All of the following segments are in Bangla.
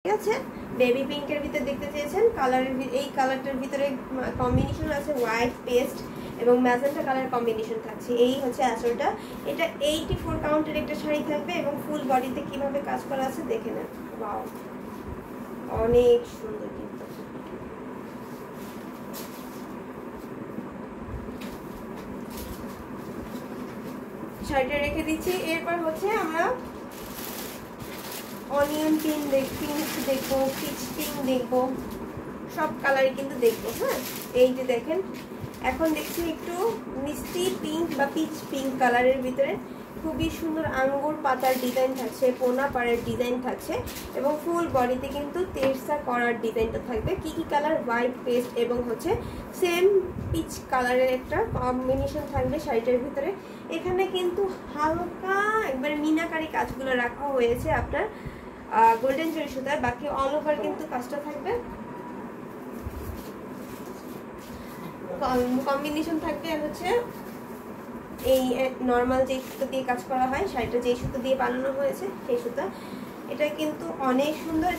ঠিক আছে, বেবি পিঙ্কের ভিতরে দেখতে চেয়েছেন। কালারের এই কালারটার ভিতরে কম্বিনেশন আছে হোয়াইট পেস্ট এবং ম্যাজেন্টা কালার কম্বিনেশন থাকছে। এই হচ্ছে আসলটা। এটা 84 কাউন্টের একটা শাড়ি থাকবে এবং ফুল বডিতে কিভাবে কাজ করা আছে দেখে নেন। ওয়াও, অনেক সুন্দর কিন্তু। শাড়িটা রেখে দিচ্ছি। এরপর হচ্ছে আমরা অনিয়ন পিঙ্ক দেখবো, পিচ পিঙ্ক দেখবো, সব কালারই কিন্তু দেখবো। হ্যাঁ, এই যে দেখেন, এখন দেখছি একটু মিষ্টি পিঙ্ক বা পিচ পিঙ্ক কালারের ভিতরে খুবই সুন্দর আঙ্গুর পাতার ডিজাইন থাকছে, পোনা পাড়ের ডিজাইন থাকছে এবং ফুল বডিতে কিন্তু তেরসা করার ডিজাইনটা থাকবে। কি কি কালার? হোয়াইট পেস্ট এবং হচ্ছে সেম পিচ কালারের একটা কম্বিনেশন থাকবে শাড়িটার ভিতরে। এখানে কিন্তু হালকা একবারে মিনাকারি কাজগুলো রাখা হয়েছে আপনার গোল্ডেন জরি সুতায়, বাকি অল ওভার কিন্তু কাজটা থাকবে। কম্বিনেশন থাকবে হচ্ছে এই নর্মাল যে সুতো দিয়ে কাজ করা হয়, শাড়িটা যে সুতো দিয়ে বানানো হয়েছে সেই সুতা। এটা কিন্তু অনেক সুন্দর।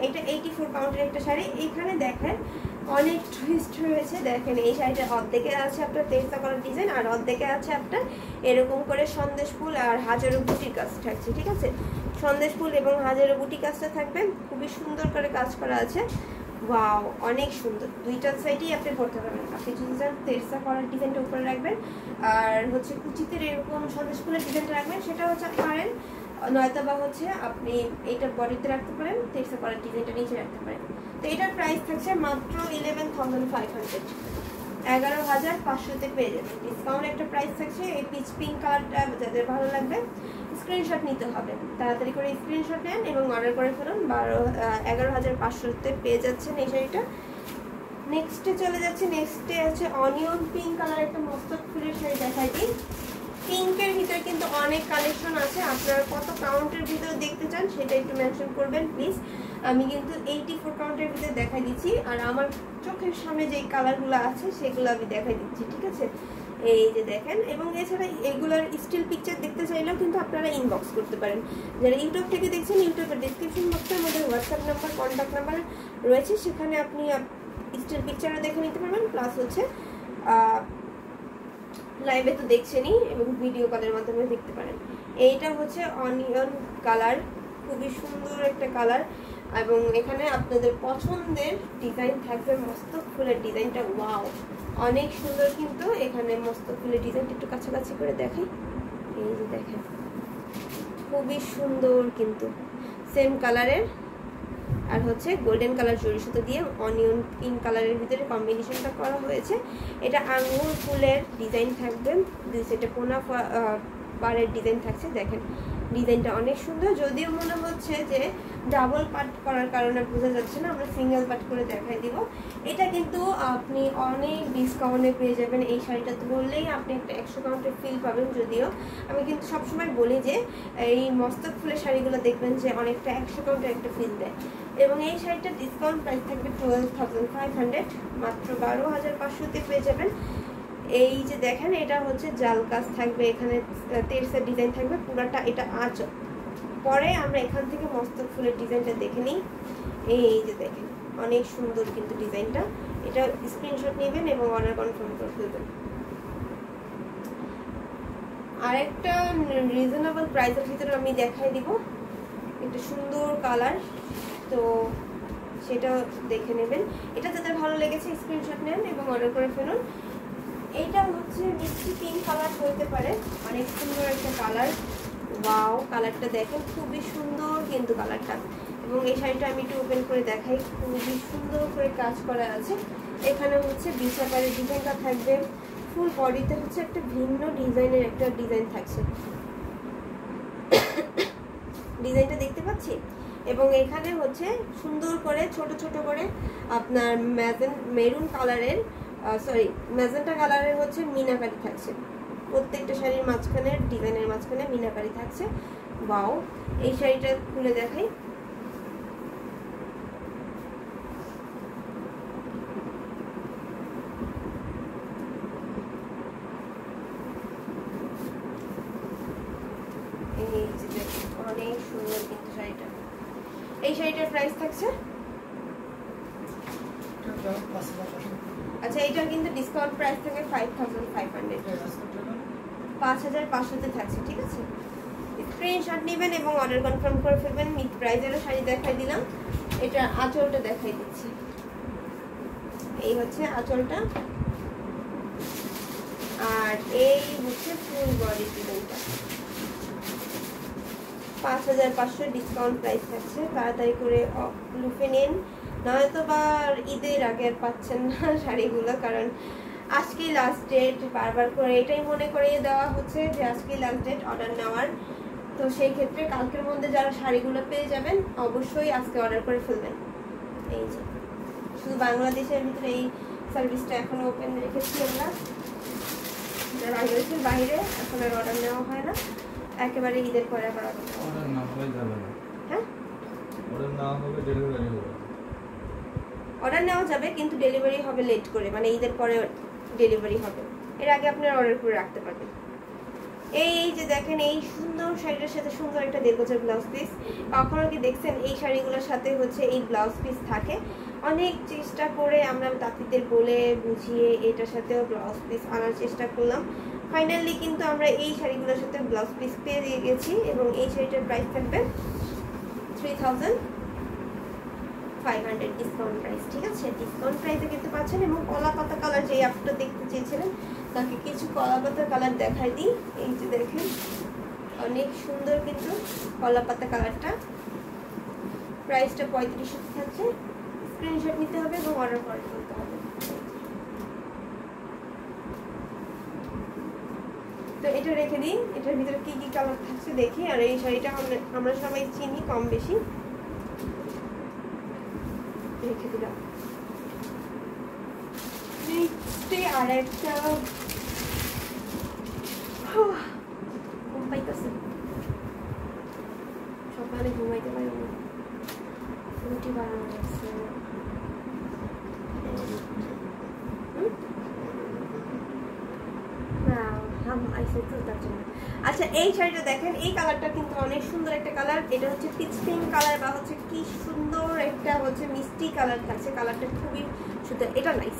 এটা 84 পাউন্ডের একটা শাড়ি। এখানে দেখেন অনেক টুইস্ট রয়েছে। দেখেন এই শাড়িটা অর্ধেকে আছে আপনার তেরসা করার ডিজাইন আর অর্ধেকে আছে আপনার এরকম করে সন্দেশ ফুল আর হাজারো বুটির কাজ থাকছে। ঠিক আছে, সন্দেশ ফুল এবং হাজারো বুটি কাজটা থাকবে, খুবই সুন্দর করে কাজ করা আছে। ওয়াও, অনেক সুন্দর। দুইটা সাইডেই আপনি পড়তে পারবেন। আপনি যদি চান তেরসা করার ডিজাইনটা উপরে রাখবেন আর হচ্ছে কুচিতে এরকম সন্দেশ ফুলের ডিজাইনটা রাখবেন, সেটা হচ্ছে পারেন। নয়তো বা হচ্ছে আপনি এইটা বডিতে রাখতে পারেন, তেরসা করার ডিজাইনটা নিচে রাখতে পারেন। তো এটার প্রাইস থাকছে মাত্র 11,500, 11,500-তে পেয়ে যাবেন। ডিসকাউন্ট একটা প্রাইস থাকছে। এই পিচ পিঙ্ক কালারটা যাদের ভালো লাগবে স্ক্রিনশট নিতে হবে, তাড়াতাড়ি করে স্ক্রিনশট নেন এবং অর্ডার করে ফেলুন। 11,500-তে পেয়ে যাচ্ছেন এই শাড়িটা। নেক্সটে চলে যাচ্ছে। নেক্সটে আছে অনিয়ন পিঙ্ক কালার একটা মস্তক ফুলের শাড়ি দেখাই দিই। পিঙ্কের ভিতরে কিন্তু অনেক কালেকশন আছে, আপনারা কত কাউন্টের ভিতরে দেখতে চান সেটা একটু মেনশন করবেন প্লিজ। আমি কিন্তু 84 কাউন্টের ভিতরে দেখাই দিচ্ছি আর আমার চোখের সামনে যে কালারগুলো আছে সেগুলো আমি দেখাই দিচ্ছি। ঠিক আছে, এই যে দেখেন। এবং এছাড়া এগুলোর স্টিল পিকচার দেখতে চাইলেও কিন্তু আপনারা ইনবক্স করতে পারেন। যারা ইউটিউব থেকে দেখছেন, ইউটিউবের ডিসক্রিপশন বক্সে আমাদের হোয়াটসঅ্যাপ নাম্বার, কন্ট্যাক্ট নাম্বার রয়েছে, সেখানে আপনি স্টিল পিকচারও দেখে নিতে পারবেন, প্লাস হচ্ছে লাইভে তো দেখছেনই এবং ভিডিও কলের মাধ্যমে দেখতে পারেন। এইটা হচ্ছে অনিয়ন কালার, খুবই সুন্দর একটা কালার এবং এখানে আপনাদের পছন্দের ডিজাইন থাকবে। মস্তক ফুলের ডিজাইনটা ওয়াও, অনেক সুন্দর কিন্তু। এখানে মস্তক ফুলের ডিজাইনটা একটু কাছাকাছি করে দেখাই। এই যে দেখেন, খুবই সুন্দর কিন্তু, সেম কালারের আর হচ্ছে গোল্ডেন কালার জরি সুতো দিয়ে অনিয়ন পিঙ্ক কালারের ভিতরে কম্বিনেশনটা করা হয়েছে। এটা আঙ্গুর ফুলের ডিজাইন থাকবে, দুই সাইডে পোনা পাড়ের ডিজাইন থাকছে। দেখেন ডিজাইনটা অনেক সুন্দর, যদিও মনে হচ্ছে যে ডাবল পার্ট করার কারণে বোঝা যাচ্ছে না, আমরা সিঙ্গেল পার্ট করে দেখাই দিব। এটা কিন্তু আপনি অনেক ডিসকাউন্টে পেয়ে যাবেন। এই শাড়িটা ধরলেই আপনি একটা 100 কাউন্টের ফিল পাবেন। যদিও আমি কিন্তু সবসময় বলি যে এই মস্তক ফুলের শাড়িগুলো দেখবেন যে অনেকটা 100 কাউন্টের একটা ফিল দেয়। এবং এই শাড়িটার ডিসকাউন্ট প্রাইস থাকবে 12,500, মাত্র 12,500-তে পেয়ে যাবেন। এই যে দেখেন, এটা হচ্ছে জাল কাজ থাকবে, এখানে তেরসা ডিজাইন থাকবে পুরাটা। এটা আঁচল। পরে আমরা এখান থেকে মস্তক ফুলের ডিজাইনটা দেখে নিই। এই যে দেখেন, অনেক সুন্দর কিন্তু ডিজাইনটা। এটা স্ক্রিনশট নেবেন এবং অর্ডার কনফার্ম করে ফেলবেন। আরেকটা রিজনেবল প্রাইসের ভিতরে আমি দেখাই দিব, একটা সুন্দর কালার, তো সেটা দেখে নেবেন। এটা যাদের ভালো লেগেছে স্ক্রিনশট নেন এবং অর্ডার করে ফেলুন। এইটা হচ্ছে মিষ্টি পিঙ্ক কালার হতে পারে, অনেক সুন্দর একটা কালার। ওয়াও, কালারটা দেখেন, খুবই সুন্দর কিন্তু কালারটা। এবং এই শাড়িটা আমি একটু ওপেন করে দেখাই, খুবই সুন্দর করে কাজ করা আছে। এখানে হচ্ছে বিছাকারের ডিজাইনটা থাকবে, ফুল বডিতে হচ্ছে একটা ভিন্ন ডিজাইনের একটা ডিজাইন থাকছে, ডিজাইনটা দেখতে পাচ্ছি। এবং এখানে হচ্ছে সুন্দর করে ছোট ছোট করে আপনার মেরুন কালারের ম্যাজেন্টা কালারের হচ্ছে মিনাকারি থাকছে। প্রত্যেকটা শাড়ির মাঝখানে ডিজাইনের মাঝখানে মিনাকারি থাকছে। ওয়াও, এই শাড়িটা খুলে দেখাই। এই যে অনেক সুন্দর কিন্তু শাড়িটা। এই শাড়িটার প্রাইস থাকছে, আচ্ছা এটার কিন্তু ডিসকাউন্ট প্রাইস থাকে 5500, 5500 থাকছে। ঠিক আছে, স্ক্রিনশট নেবেন এবং অর্ডার কনফার্ম করে ফেলবেন। মিড প্রাইজেরও শাড়ি দেখাই দিলাম, এটা আঁচলটা দেখাই দিচ্ছি। এই হচ্ছে আঁচলটা, আর এই হচ্ছে ফুল বডি ডিজাইনটা। 5500 ডিসকাউন্ট প্রাইস থাকছে, তাড়াতাড়ি করে লুফে নিন, নয়তো বা ঈদের আগে আর পাচ্ছেন না শাড়িগুলো, কারণ আজকেই লাস্ট ডেট। বারবার করে এটাই মনে করিয়ে দেওয়া হচ্ছে যে আজকেই লাস্ট ডেট অর্ডার নেওয়ার। তো সেই ক্ষেত্রে কালকের মধ্যে যারা শাড়িগুলো পেয়ে যাবেন অবশ্যই আজকে অর্ডার করে ফেলবেন। এই যে শুধু বাংলাদেশের ভিতরে এই সার্ভিসটা এখনো ওপেন রেখেছি আমরা, যারা বাংলাদেশের বাইরে এখন আর অর্ডার নেওয়া হয় না, একেবারে ঈদের পরে আবার অর্ডার না হলে যাবে না। হ্যাঁ, অর্ডার না হবে ডেলিভারি হবে, অর্ডার নেওয়া যাবে কিন্তু ডেলিভারি হবে লেট করে, মানে ঈদের পরে ডেলিভারি হবে, এর আগে আপনারা অর্ডার করে রাখতে পারবেন। এই যে দেখেন এই সুন্দর শাড়িটার সাথে সুন্দর একটা দেড়গজের ব্লাউজ পিস। কখনো কি দেখছেন এই শাড়িগুলোর সাথে হচ্ছে এই ব্লাউজ পিস থাকে? অনেক চেষ্টা করে আমরা তাঁতিদের বলে বুঝিয়ে এটার সাথেও ব্লাউজ পিস আনার চেষ্টা করলাম, ফাইনালি কিন্তু আমরা এই শাড়িগুলোর সাথে ব্লাউজ পিস পেয়ে দিয়ে গেছি। এবং এই শাড়িটার প্রাইস থাকবে 3500 ডিসকাউন্ট প্রাইস। ঠিক আছে, ডিসকাউন্ট প্রাইসে কিন্তু পাচ্ছেন। এবং কলা পাতা কালার যে আপটা দেখতে চেয়েছিলেন, তাকে কিছু কলা পাতা কালার দেখাই দিই। এই যে দেখেন অনেক সুন্দর কিন্তু কলা পাতা কালারটা, প্রাইসটা 3500 থাকছে। স্ক্রিনশট নিতে হবে এবং অর্ডার করে ফেলতে হবে। তো এটা রেখে দিই, এটার ভিতরে কি কি কালার থাকছে দেখি। আর এই শাড়িটা আমরা সবাই চিনি কম বেশি, রেখে দিলাম। আর একটা ঘুম পাইতেছে, সকালে ঘুমাইতে পারি না, রুটি বানানো আছে। আচ্ছা এই শাড়িটা দেখেন, এই কালারটা কিন্তু অনেক সুন্দর একটা কালার। এটা হচ্ছে পিচ পিঙ্ক কালার বা হচ্ছে কি সুন্দর একটা হচ্ছে মিষ্টি কালার থাকছে, কালারটা খুবই সুন্দর। এটা নাইস,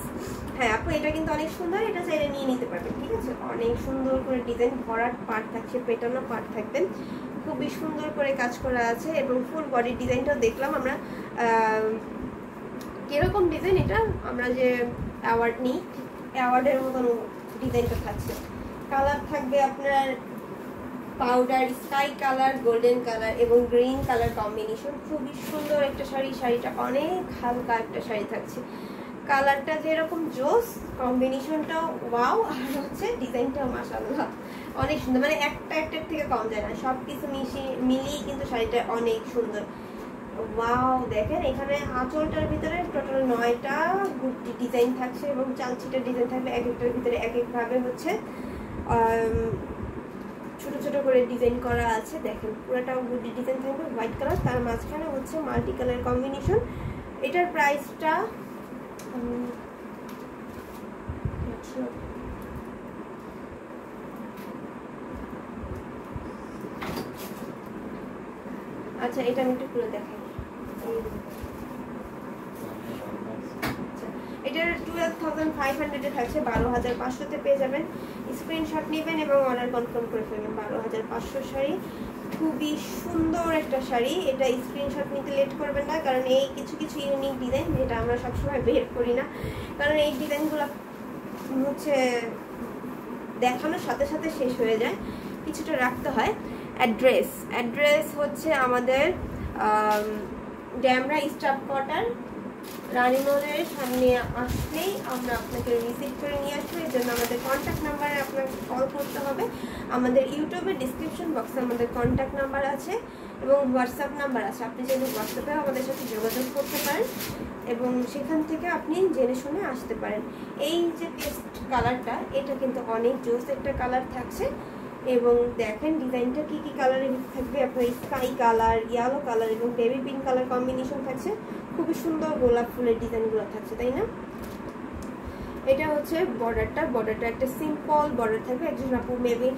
হ্যাঁ আপু এটা কিন্তু অনেক সুন্দর, এটা চাইলে নিয়ে নিতে পারবেন। ঠিক আছে, অনেক সুন্দর করে ডিজাইন ভরাট পার্ট থাকছে, পেটানো পার্ট থাকবেন, খুবই সুন্দর করে কাজ করা আছে। এবং ফুল বডি ডিজাইনটাও দেখলাম আমরা, কিরকম ডিজাইন এটা আমরা যে অ্যাওয়ার্ড নিই অ্যাওয়ার্ডের মতন ডিজাইনটা থাকছে। কালার থাকবে আপনার powder sky colour, golden colour এবং গ্রিন কালার কম্বিনেশন, খুবই সুন্দর একটা শাড়ি। শাড়িটা অনেক হালকা একটা শাড়ি থাকছে, কালারটা যেরকম জোস, কম্বিনেশনটাও ওয়াও, আর হচ্ছে ডিজাইনটাও মাশাআল্লাহ অনেক সুন্দর, মানে একটা একটার থেকে কম যায় না, সব কিছু মিলিয়ে কিন্তু শাড়িটা অনেক সুন্দর। ওয়াও দেখেন এখানে আঁচলটার ভিতরে টোটাল 9টা গুটি ডিজাইন থাকছে এবং চালচিটার ডিজাইন থাকবে, এক একটার ভিতরে এক একভাবে হচ্ছে ছোট ছোট করে ডিজাইন করা আছে। দেখেন পুরোটাও গুটি ডিজাইন থাকবে, হোয়াইট কালার, তার মাঝখানে হচ্ছে মাল্টি কালার কম্বিনেশন। এটার প্রাইসটা আচ্ছা এটা আমি একটু খুলে দেখাই। এটার 12,500 থাকছে, 12,500 পেয়ে যাবেন। স্ক্রিনশট নেবেন এবং অর্ডার কনফার্ম করে ফেলবেন। 12,500 শাড়ি, খুবই সুন্দর একটা শাড়ি। এটা স্ক্রিনশট নিতে লেট করবেন না, কারণ এই কিছু কিছু ইউনিক ডিজাইন যেটা আমরা সবসময় বের করি না, কারণ এই ডিজাইনগুলো হচ্ছে দেখানোর সাথে সাথে শেষ হয়ে যায়, কিছুটা রাখতে হয়। অ্যাড্রেস হচ্ছে আমাদের ড্যামরা স্টাফ কোয়ার্টার, রানীমলের সামনে আসলেই আমরা আপনাকে রিসিভ করে নিয়ে আসবো। এর জন্য আমাদের কন্ট্যাক্ট নাম্বারে আপনাকে কল করতে হবে। আমাদের ইউটিউবের ডিসক্রিপশন বক্সে আমাদের কন্ট্যাক্ট নাম্বার আছে এবং হোয়াটসঅ্যাপ নাম্বার আছে, আপনি চাইলে হোয়াটসঅ্যাপে আমাদের সাথে যোগাযোগ করতে পারেন এবং সেখান থেকে আপনি জেনে শুনে আসতে পারেন। এই যে পেস্ট কালারটা, এটা কিন্তু অনেক জোস একটা কালার থাকছে। এবং দেখেন ডিজাইনটা কি কি কালারের থাকবে, আপনার স্কাই কালার, ইয়েলো কালার এবং বেবি পিঙ্ক কালার কম্বিনেশন থাকছে, খুবই সুন্দর গোলাপ ফুলের ডিজাইনগুলো থাকছে, তাই না? এটা হচ্ছে বর্ডারটা একটা সিম্পল বর্ডার থাকবে। একজন আপু মেবি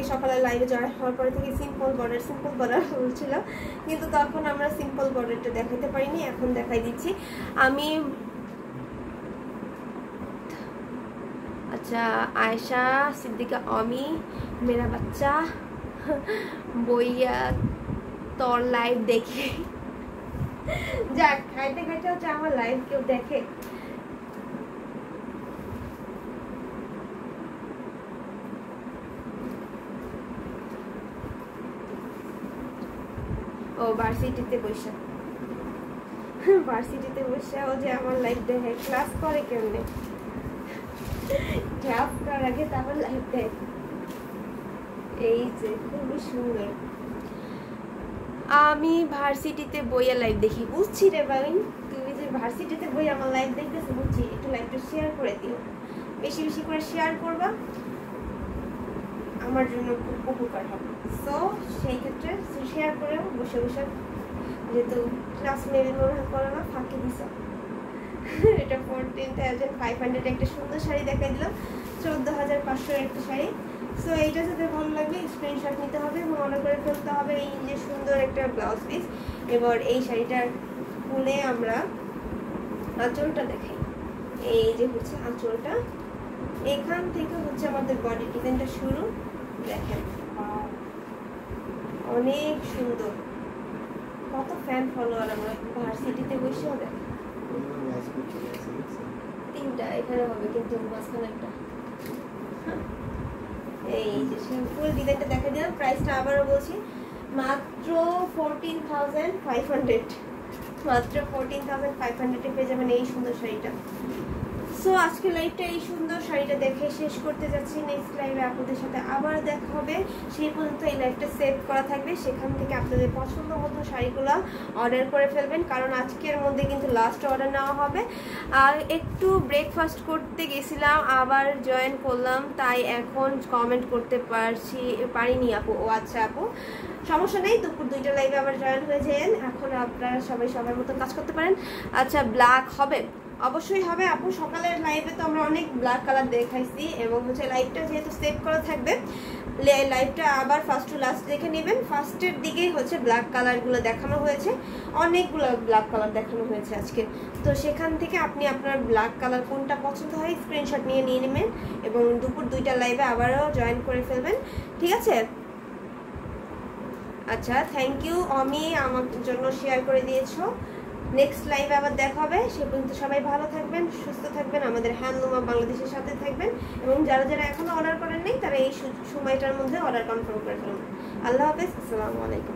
সকালে লাইভে জয়েন হওয়ার পরে থেকে সিম্পল বর্ডার বলছিল, কিন্তু তখন আমরা সিম্পল বর্ডারটা দেখাতে পারিনি, এখন দেখাই দিচ্ছি আমি। আচ্ছা, আয়েশা সিদ্দিকা অমি মেরা বাচ্চা বইয়া তোর লাইভ দেখে যাক, খাইতে খাইতে হচ্ছে আমার লাইভ কেউ দেখে। ও ভার্সিটিতে বসে ও যে আমার লাইভ দেখে, ক্লাস করে কেমনে, ক্লাস করার আগে তারপর লাইভ দেয়। এই যে খুবই সুন্দর। আমি ভার্সিটিতে বইয়া লাইভ দেখি, বুঝছি রে ভাই, তুমি যে ভার্সিটিতে বই আমার লাইভ দেখতেছো বুঝছি। একটু লাইভটা শেয়ার করে দিও, বেশি বেশি করে শেয়ার করবা, আমার জন্য উপকার হবে। সো সেই ক্ষেত্রে শেয়ার করে বসে বসে, যেহেতু ক্লাস মেবি মনে হয় করো না, ফাঁকি দিছ। এটা 14,500 একটা সুন্দর শাড়ি দেখাই দিলাম, 14,500 একটা শাড়ি। সো এইটা যাতে ভালো লাগবে স্ক্রিনশট নিতে হবে এবং অর্ডার করে ফেলতে হবে। এই যে সুন্দর একটা ব্লাউজ পিস। এবার এই শাড়িটার খুলে আমরা আঁচলটা দেখাই। এই যে হচ্ছে আঁচলটা, এখান থেকে হচ্ছে আমাদের বডি ডিজাইনটা শুরু। দেখেন অনেক সুন্দর, কত ফ্যান ফলোয়ার আমরা ভার্সিটিতে বসেও দেখেন। 3টা এখানে হবে, কিন্তু মাঝখানে একটা। এই যে ফুল ডিজাইনটা দেখা দিলাম। প্রাইসটা আবারও বলছি, মাত্র 14,500, মাত্র 14,500 পেয়ে যাবেন এই সুন্দর শাড়িটা। সো আজকে লাইভটা এই সুন্দর শাড়িটা দেখে শেষ করতে যাচ্ছি। নেক্সট লাইভে আপনাদের সাথে আবার দেখা হবে, সেই পর্যন্ত এই লাইভটা সেভ করা থাকবে। সেখান থেকে আপনাদের পছন্দ মতো শাড়িগুলো অর্ডার করে ফেলবেন, কারণ আজকের মধ্যে কিন্তু লাস্ট অর্ডার নেওয়া হবে। আর একটু ব্রেকফাস্ট করতে গেছিলাম, আবার জয়েন করলাম, তাই এখন কমেন্ট করতে পারিনি আপু। ও আচ্ছা আপু, সমস্যা নেই, দুপুর 2টা লাইভে আবার জয়েন হয়ে যান। এখন আপনারা সবাই সবার মতো কাজ করতে পারেন। আচ্ছা, ব্ল্যাক হবে, অবশ্যই হবে আপু। সকালের লাইভে তো আমরা অনেক ব্ল্যাক কালার দেখাইছি, এবং হচ্ছে লাইভটা যেহেতু সেভ করা থাকবে, লাইভটা আবার ফার্স্ট টু লাস্ট দেখে নেবেন। ফার্স্টের দিকেই হচ্ছে ব্ল্যাক কালারগুলো দেখানো হয়েছে, অনেকগুলো ব্ল্যাক কালার দেখানো হয়েছে আজকে। তো সেখান থেকে আপনি আপনার ব্ল্যাক কালার কোনটা পছন্দ হয় স্ক্রিনশট নিয়ে নেবেন, এবং দুপুর 2টা লাইভে আবারও জয়েন করে ফেলবেন, ঠিক আছে? আচ্ছা, থ্যাংক ইউ অমি, আমার জন্য শেয়ার করে দিয়েছো। নেক্সট লাইভে আবার দেখা হবে, সে পর্যন্ত সবাই ভালো থাকবেন, সুস্থ থাকবেন, আমাদের হ্যান্ডলুম বাংলাদেশের সাথে থাকবেন, এবং যারা যারা এখনো অর্ডার করেন নাই তারা এই সময়টার মধ্যে অর্ডার কনফার্ম করে ফেলুন। আল্লাহ হাফেজ, আসসালামু আলাইকুম।